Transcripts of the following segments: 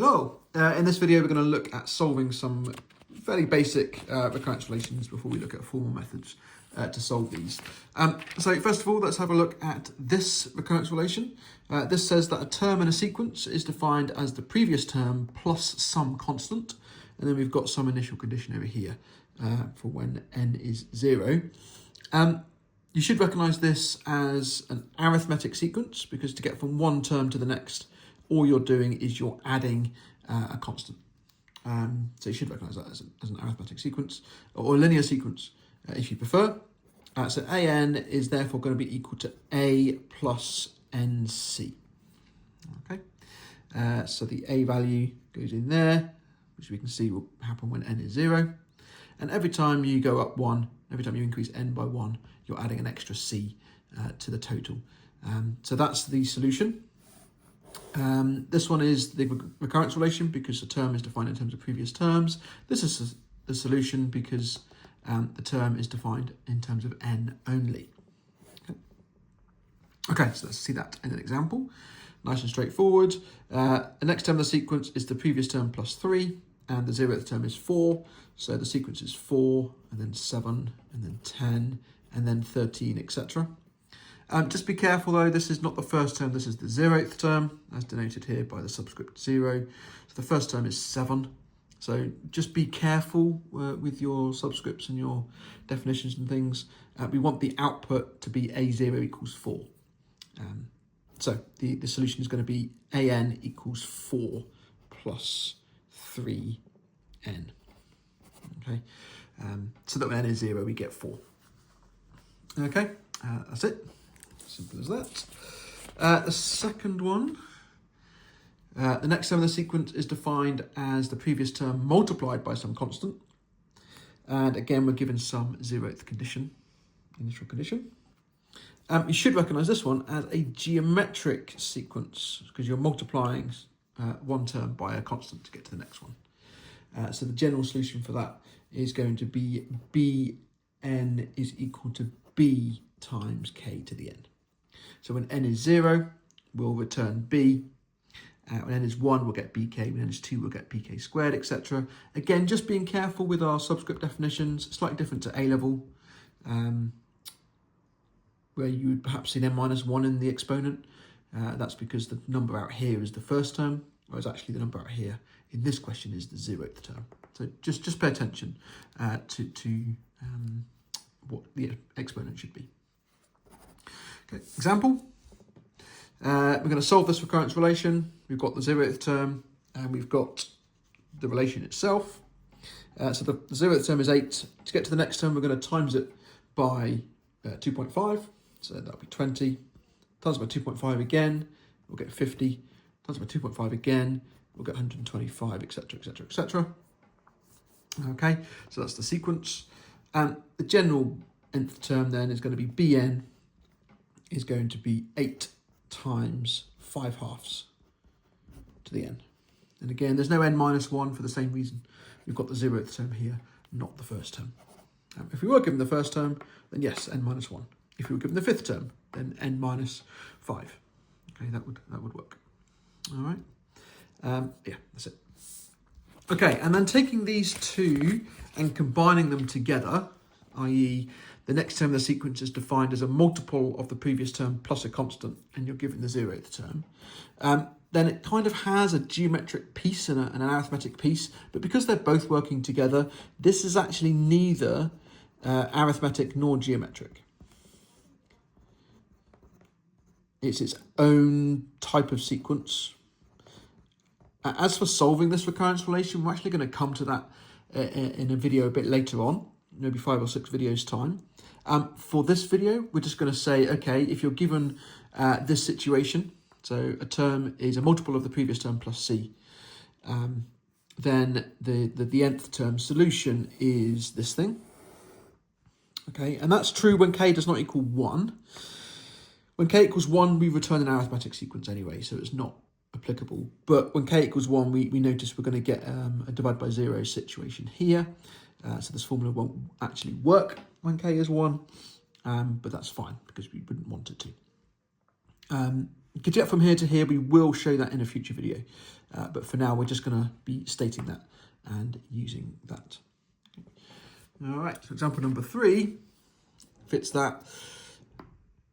Hello! In this video we're going to look at solving some fairly basic recurrence relations before we look at formal methods to solve these. So first of all, let's have a look at this recurrence relation. This says that a term in a sequence is defined as the previous term plus some constant, and then we've got some initial condition over here for when n is 0. You should recognise this as an arithmetic sequence, because to get from one term to the next, all you're doing is you're adding a constant. So you should recognise that as an arithmetic sequence, or a linear sequence, if you prefer. So an is therefore going to be equal to a plus nc. Okay. So the a value goes in there, which we can see will happen when n is 0. And every time you go up 1, every time you increase n by 1, you're adding an extra c to the total. So that's the solution. This one is the recurrence relation because the term is defined in terms of previous terms. This is the solution because the term is defined in terms of n only. Okay, so let's see that in an example. Nice and straightforward. The next term of the sequence is the previous term plus 3, and the 0th term is 4. So the sequence is 4, and then 7, and then 10, and then 13, etc. Just be careful though, this is not the first term, this is the 0th term, as denoted here by the subscript 0. So the first term is 7. So just be careful with your subscripts and your definitions and things. We want the output to be a0 equals 4. So the solution is going to be an equals 4 plus 3n. Okay, so that when n is 0, we get 4. Okay, that's it. Simple as that. The second one, the next term of the sequence is defined as the previous term multiplied by some constant. And again, we're given some 0th condition, initial condition. You should recognise this one as a geometric sequence because you're multiplying one term by a constant to get to the next one. So the general solution for that is going to be bn is equal to b times k to the n. So when n is 0, we'll return b. When n is 1, we'll get bk. When n is 2, we'll get bk squared, etc. Again, just being careful with our subscript definitions. Slightly different to A level, where you would perhaps see n minus 1 in the exponent. That's because the number out here is the first term, whereas actually the number out here in this question is the 0th term. So just pay attention to what the exponent should be. Okay, example. We're going to solve this recurrence relation. We've got the 0th term and we've got the relation itself. So the 0th term is 8. To get to the next term, we're going to times it by 2.5. So that'll be 20. Times by 2.5 again, we'll get 50. Times by 2.5 again, we'll get 125, etc., etc., etc. Okay, so that's the sequence. And the general nth term then is going to be bn is going to be 8 times 5 halves to the n. And again, there's no n minus 1 for the same reason. We've got the 0th term here, not the first term. If we were given the first term, then yes, n minus 1. If we were given the 5th term, then n minus 5. Okay, that would work. All right. Yeah, that's it. Okay, and then taking these two and combining them together, i.e. the next term of the sequence is defined as a multiple of the previous term plus a constant, and you're given the 0th term, then it kind of has a geometric piece and an arithmetic piece, but because they're both working together, this is actually neither arithmetic nor geometric. It's its own type of sequence. As for solving this recurrence relation, we're actually going to come to that in a video a bit later on, maybe 5 or 6 videos time. For this video, we're just going to say, okay, if you're given this situation, so a term is a multiple of the previous term plus c, then the nth term solution is this thing. Okay, and that's true when k does not equal 1. When k equals 1, we return an arithmetic sequence anyway, so it's not applicable. But when k equals 1, we notice we're going to get a divide by 0 situation here. So this formula won't actually work when k is 1, but that's fine because we wouldn't want it to. to get from here to here, we will show that in a future video. But for now, we're just going to be stating that and using that. All right, so example number 3 fits that.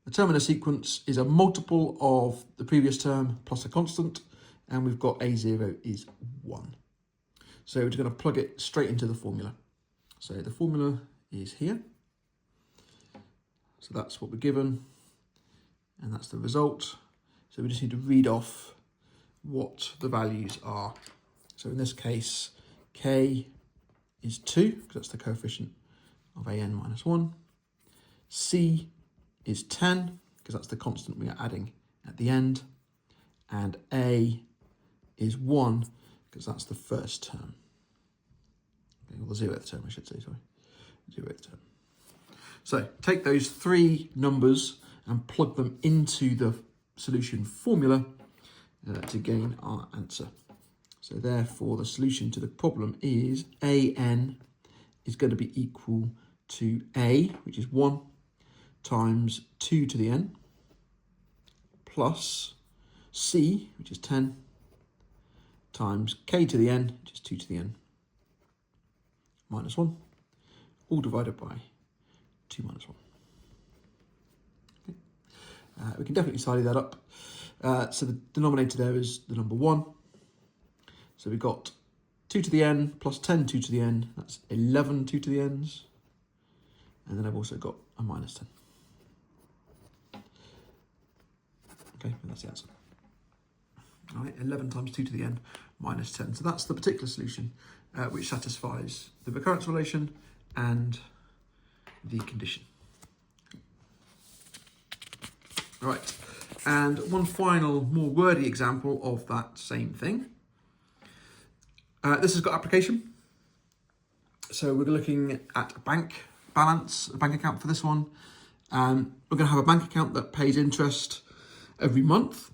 The term in a sequence is a multiple of the previous term plus a constant, and we've got A0 is 1. So we're just going to plug it straight into the formula. So the formula is here. So that's what we're given, and that's the result. So we just need to read off what the values are. So in this case, K is 2, because that's the coefficient of AN minus 1. C is 10, because that's the constant we are adding at the end. And A is 1, because that's the first term. Okay, well, the 0th term, I should say, sorry. 0th term. So take those 3 numbers and plug them into the solution formula to gain our answer. So therefore, the solution to the problem is AN is going to be equal to A, which is 1, times 2 to the n, plus C, which is 10, times K to the n, which is 2 to the n, minus 1, all divided by 2 minus 1. Okay. We can definitely tidy that up. So the denominator there is the number 1. So we've got 2 to the n plus 10 2 to the n, that's 11 2 to the n's. And then I've also got a minus 10. Okay, and that's the answer. All right, 11 times 2 to the n minus 10. So that's the particular solution which satisfies the recurrence relation and the condition. All right, and one final, more wordy example of that same thing. This has got application. So we're looking at a bank balance, a bank account for this one. We're going to have a bank account that pays interest every month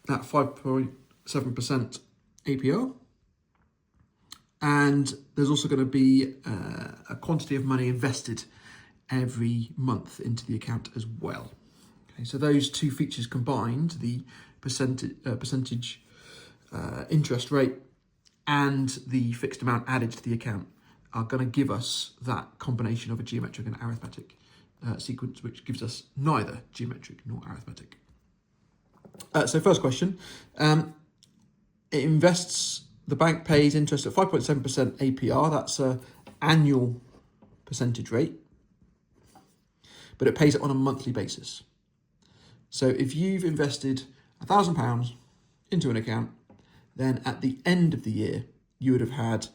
at 5.7% APR. And there's also going to be a quantity of money invested every month into the account as well. Okay, so those two features combined, the percentage interest rate and the fixed amount added to the account, are going to give us that combination of a geometric and arithmetic sequence, which gives us neither geometric nor arithmetic. So first question, it invests, the bank pays interest at 5.7% APR, that's an annual percentage rate, but it pays it on a monthly basis. So if you've invested £1,000 into an account, then at the end of the year, you would have had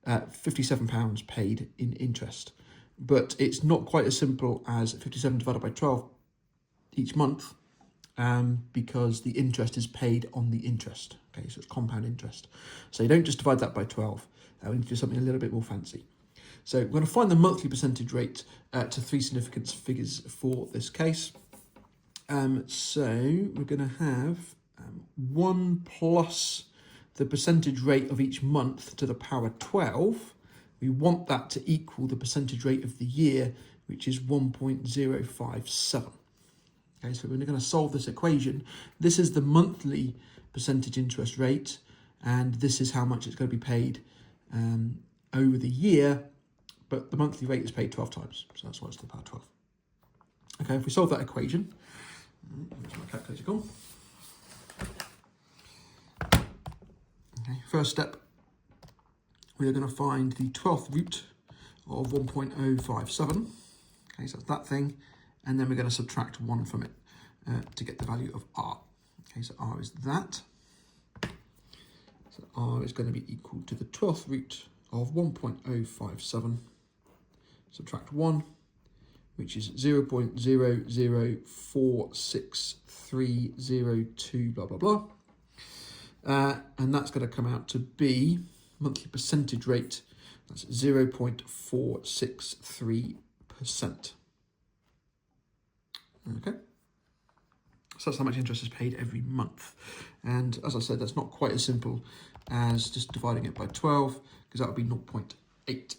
£57 paid in interest. But it's not quite as simple as 57 divided by 12 each month, because the interest is paid on the interest. Okay, so it's compound interest. So you don't just divide that by 12. We need to do something a little bit more fancy. So we're going to find the monthly percentage rate to 3 significance figures for this case. So we're going to have 1 plus the percentage rate of each month to the power 12. We want that to equal the percentage rate of the year, which is 1.057. Okay, so we're going to solve this equation. This is the monthly percentage interest rate, and this is how much it's going to be paid over the year, but the monthly rate is paid 12 times, so that's why it's to the power 12. Okay, if we solve that equation, where's my calculator gone? Okay, first step, we are going to find the 12th root of 1.057. Okay, so that's that thing. And then we're going to subtract 1 from it to get the value of r. Okay, so r is that. So r is going to be equal to the 12th root of 1.057, subtract 1, which is 0.004630 blah, blah, blah. And that's going to come out to be monthly percentage rate, that's 0.463%. Okay, so that's how much interest is paid every month. And as I said, that's not quite as simple as just dividing it by 12, because that would be 0.8.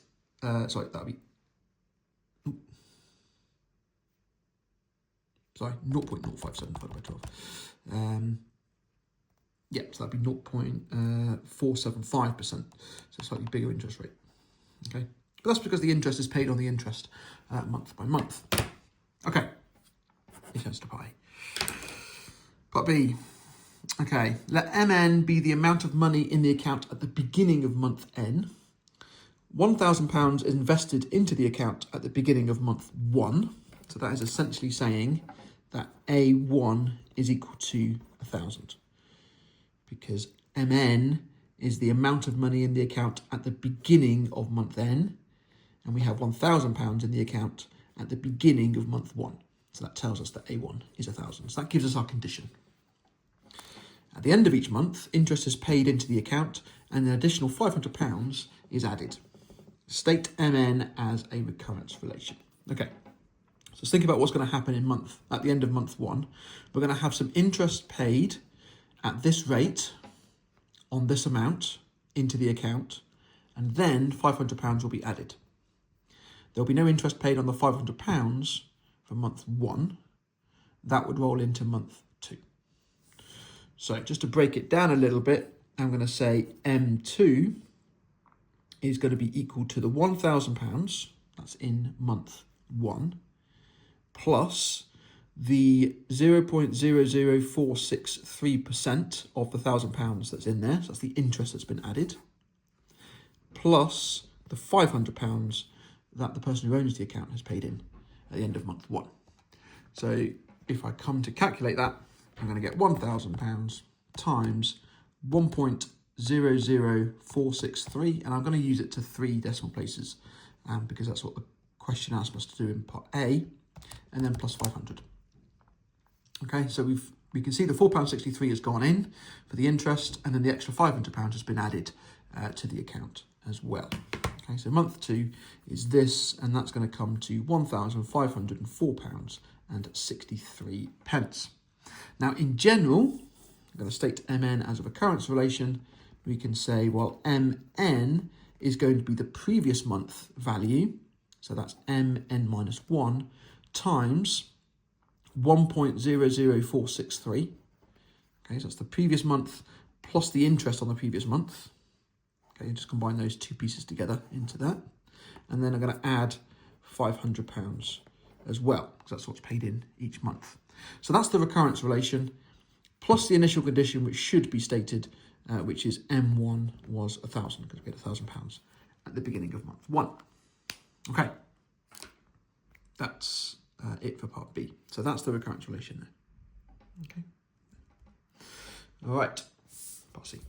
Sorry, that would be 0.057 divided by 12. Yeah, so that'd be 0.475%, so slightly bigger interest rate. Okay, but that's because the interest is paid on the interest month by month. Okay, it turns to pi. Part B. Okay, let MN be the amount of money in the account at the beginning of month N. £1,000 is invested into the account at the beginning of month 1. So that is essentially saying that A1 is equal to 1,000. Because MN is the amount of money in the account at the beginning of month N. And we have £1,000 in the account at the beginning of month 1. So that tells us that A1 is 1,000. So that gives us our condition. At the end of each month, interest is paid into the account and an additional £500 is added. State MN as a recurrence relation. Okay, so let's think about what's going to happen at the end of month 1. We're going to have some interest paid at this rate on this amount into the account, and then £500 will be added. There'll be no interest paid on the £500 for month 1. That would roll into month 2. So just to break it down a little bit, I'm going to say M2 is going to be equal to the £1,000, that's in month 1, plus the 0.00463% of the £1,000 that's in there, so that's the interest that's been added, plus the £500 that the person who owns the account has paid in at the end of month 1. So if I come to calculate that, I'm going to get £1,000 times 1.00463, and I'm going to use it to 3 decimal places because that's what the question asked us to do in part A, and then plus 500. Okay, so we can see the £4.63 has gone in for the interest, and then the extra £500 has been added to the account as well. Okay, so month 2 is this, and that's going to come to £1,504.63. Now, in general, I'm going to state MN as a recurrence relation. We can say, well, MN is going to be the previous month value. So that's MN minus 1 times 1.00463. Okay, so that's the previous month plus the interest on the previous month. Okay, just combine those two pieces together into that. And then I'm going to add £500 as well, because that's what's paid in each month. So that's the recurrence relation, plus the initial condition, which should be stated, which is M1 was 1,000, because we had £1,000 at the beginning of month 1. Okay, that's it for part B. So that's the recurrence relation there. Okay. All right, part C.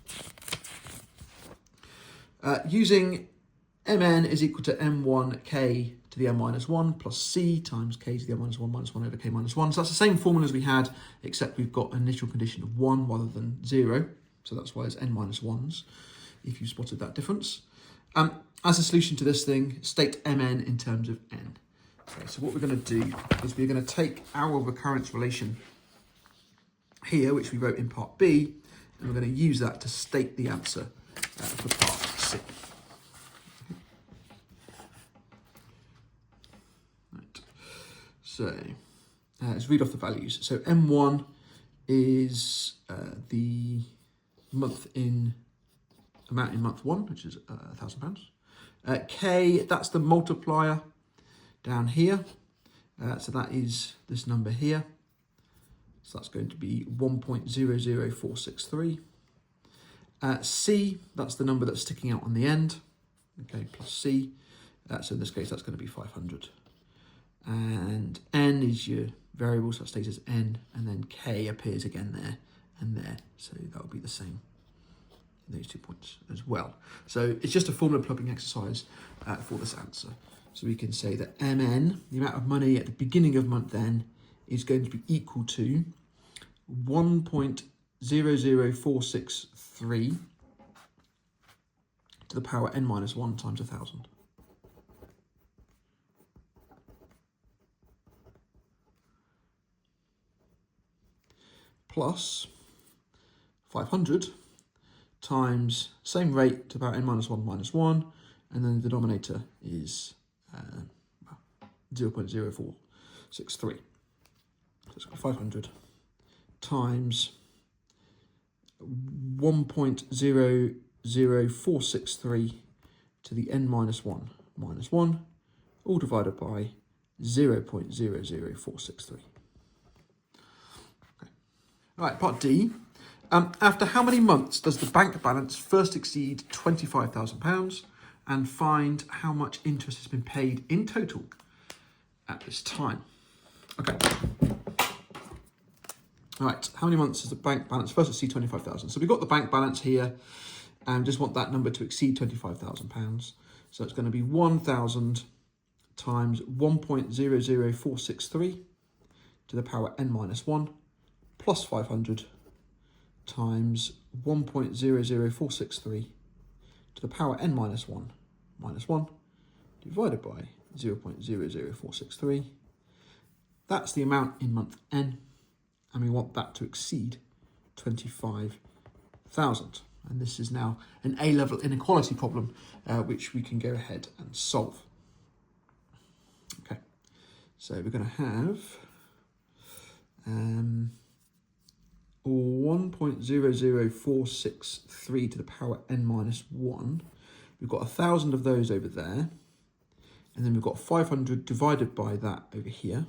Using Mn is equal to M1k to the n minus 1 plus c times k to the n minus 1 over k minus 1. So that's the same formula as we had, except we've got an initial condition of 1 rather than 0. So that's why it's n minus 1s, if you spotted that difference. As a solution to this thing, state Mn in terms of n. Okay, so what we're going to do is we're going to take our recurrence relation here, which we wrote in part B, and we're going to use that to state the answer for part C. Right. So let's read off the values. So M1 is the amount in month 1, which is £1,000. K, that's the multiplier down here. So that is this number here. So that's going to be 1.00463. C, that's the number that's sticking out on the end. Okay, plus C. So in this case, that's going to be 500. And N is your variable, so that stays as N. And then K appears again there and there. So that will be the same in those 2 points as well. So it's just a formula plugging exercise for this answer. So we can say that MN, the amount of money at the beginning of month N, is going to be equal to 1.00463 to the power n minus 1 times 1,000. Plus 500 times same rate to the power n minus 1 minus 1, and then the denominator is 0.0463. So it's got 500 times 1.00463 to the n minus 1 minus 1, all divided by 0.00463. Okay. All right, part D. After how many months does the bank balance first exceed £25,000, and find how much interest has been paid in total at this time? Okay. All right, how many months does the bank balance first exceed 25,000? So we've got the bank balance here and just want that number to exceed £25,000. So it's going to be 1,000 times 1.00463 to the power n minus 1 plus 500 times 1.00463 to the power n minus 1 minus 1 divided by 0.00463. That's the amount in month n, and we want that to exceed 25,000. And this is now an A-level inequality problem, which we can go ahead and solve. Okay, so we're going to have 1.00463 to the power n minus 1. We've got 1,000 of those over there, and then we've got 500 divided by that over here.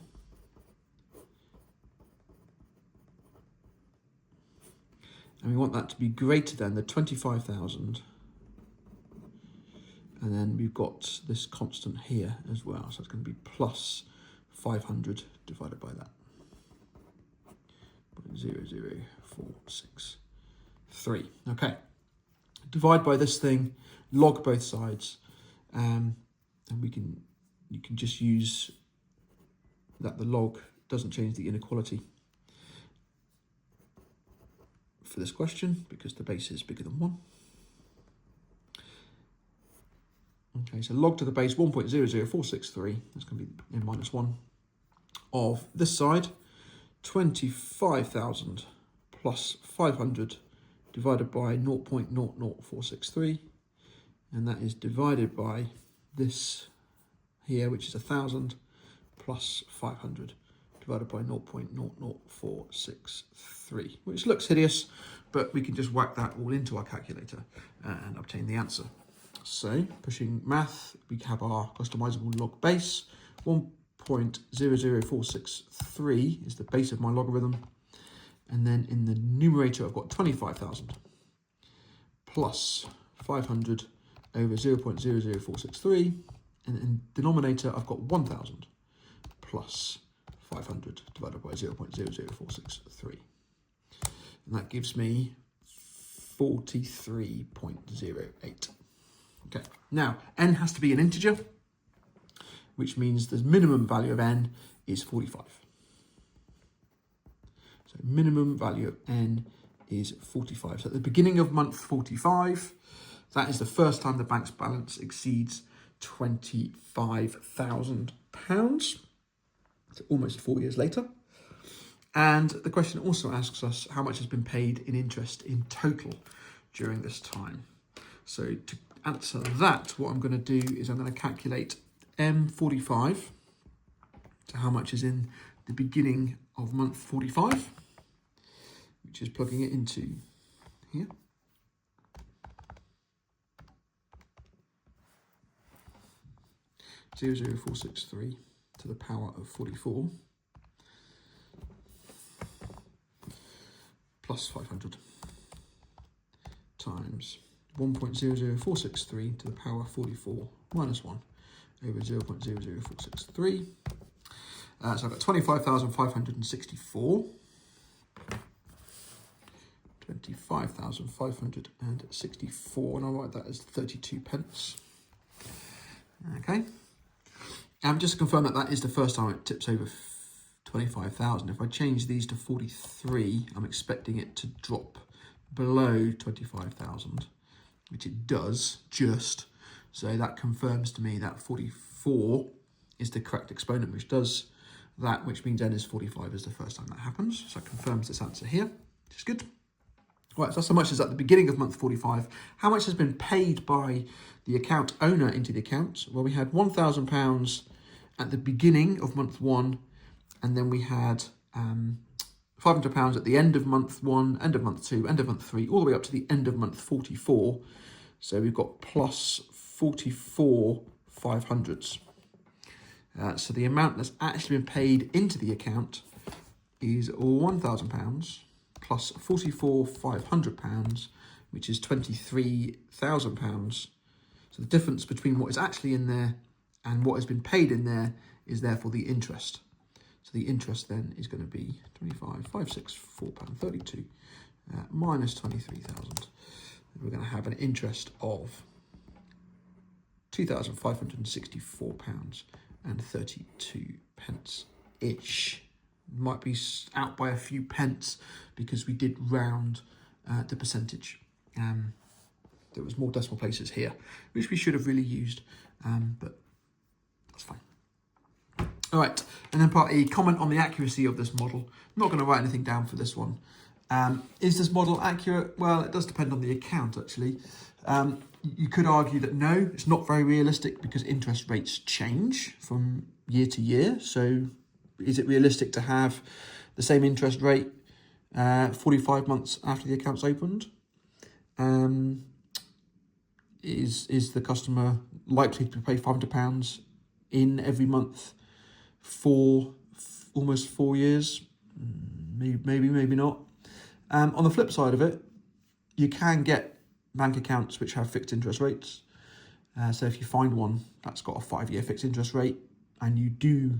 And we want that to be greater than the 25,000. And then we've got this constant here as well. So it's going to be plus 500 divided by that. 0.00463. Okay. Divide by this thing, log both sides. And you can just use that the log doesn't change the inequality for this question because the base is bigger than 1. Okay, so log to the base 1.00463, that's going to be n minus 1, of this side, 25,000 plus 500 divided by 0.00463, and that is divided by this here, which is 1,000 plus 500 divided by 0.00463, which looks hideous, but we can just whack that all into our calculator and obtain the answer. So, pushing math, we have our customizable log base. 1.00463 is the base of my logarithm. And then in the numerator, I've got 25,000 plus 500 over 0.00463. And in denominator, I've got 1,000 plus 500 divided by 0.00463. And that gives me 43.08. Okay, now n has to be an integer, which means the minimum value of n is 45. So minimum value of n is 45. So at the beginning of month 45, that is the first time the bank's balance exceeds £25,000. So almost 4 years later. And the question also asks us how much has been paid in interest in total during this time. So to answer that, what I'm going to do is I'm going to calculate M45, so how much is in the beginning of month 45, which is plugging it into here. (0.00463) to the power of 44 plus 500 times 1.00463 to the power 44 minus 1 over 0.00463. So I've got 25,564. 25,564, and I'll write that as 32 pence. Okay. Just to confirm that that is the first time it tips over 25,000. If I change these to 43, I'm expecting it to drop below 25,000, which it does just. So that confirms to me that 44 is the correct exponent, which does that, which means n is 45 is the first time that happens. So it confirms this answer here, which is good. Right, so that's how much is at the beginning of month 45. How much has been paid by the account owner into the account? Well, we had £1,000 at the beginning of month 1, and then we had £500 at the end of month 1, end of month 2, end of month 3, all the way up to the end of month 44. So we've got plus 44 500s. So the amount that's actually been paid into the account is £1,000 plus 44 £500, which is £23,000. So the difference between what is actually in there and what has been paid in there is therefore the interest. So the interest then is going to be £25,564.32 minus 23,000. We're going to have an interest of £2,564.32 ish. Might be out by a few pence because we did round the percentage. There was more decimal places here, which we should have really used, but that's fine. All right, and then part E, comment on the accuracy of this model. I'm not going to write anything down for this one. Is this model accurate? Well, it does depend on the account, actually. You could argue that no, it's not very realistic because interest rates change from year to year. So is it realistic to have the same interest rate 45 months after the account's opened? Is the customer likely to pay £500 in every month for almost 4 years? Maybe not. On the flip side of it, you can get bank accounts which have fixed interest rates. So if you find one that's got a 5-year fixed interest rate and you do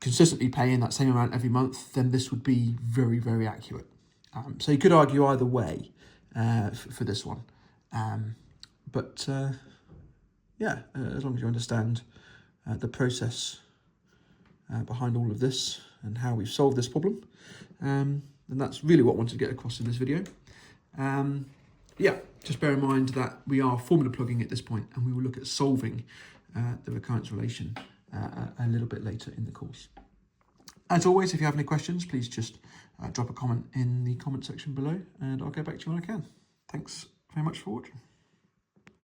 consistently pay in that same amount every month, then this would be very, very accurate. So you could argue either way for this one. But as long as you understand the process behind all of this and how we've solved this problem, then that's really what I wanted to get across in this video. Just bear in mind that we are formula plugging at this point, and we will look at solving the recurrence relation a little bit later in the course. As always, if you have any questions, please just drop a comment in the comment section below, and I'll get back to you when I can. Thanks very much for watching.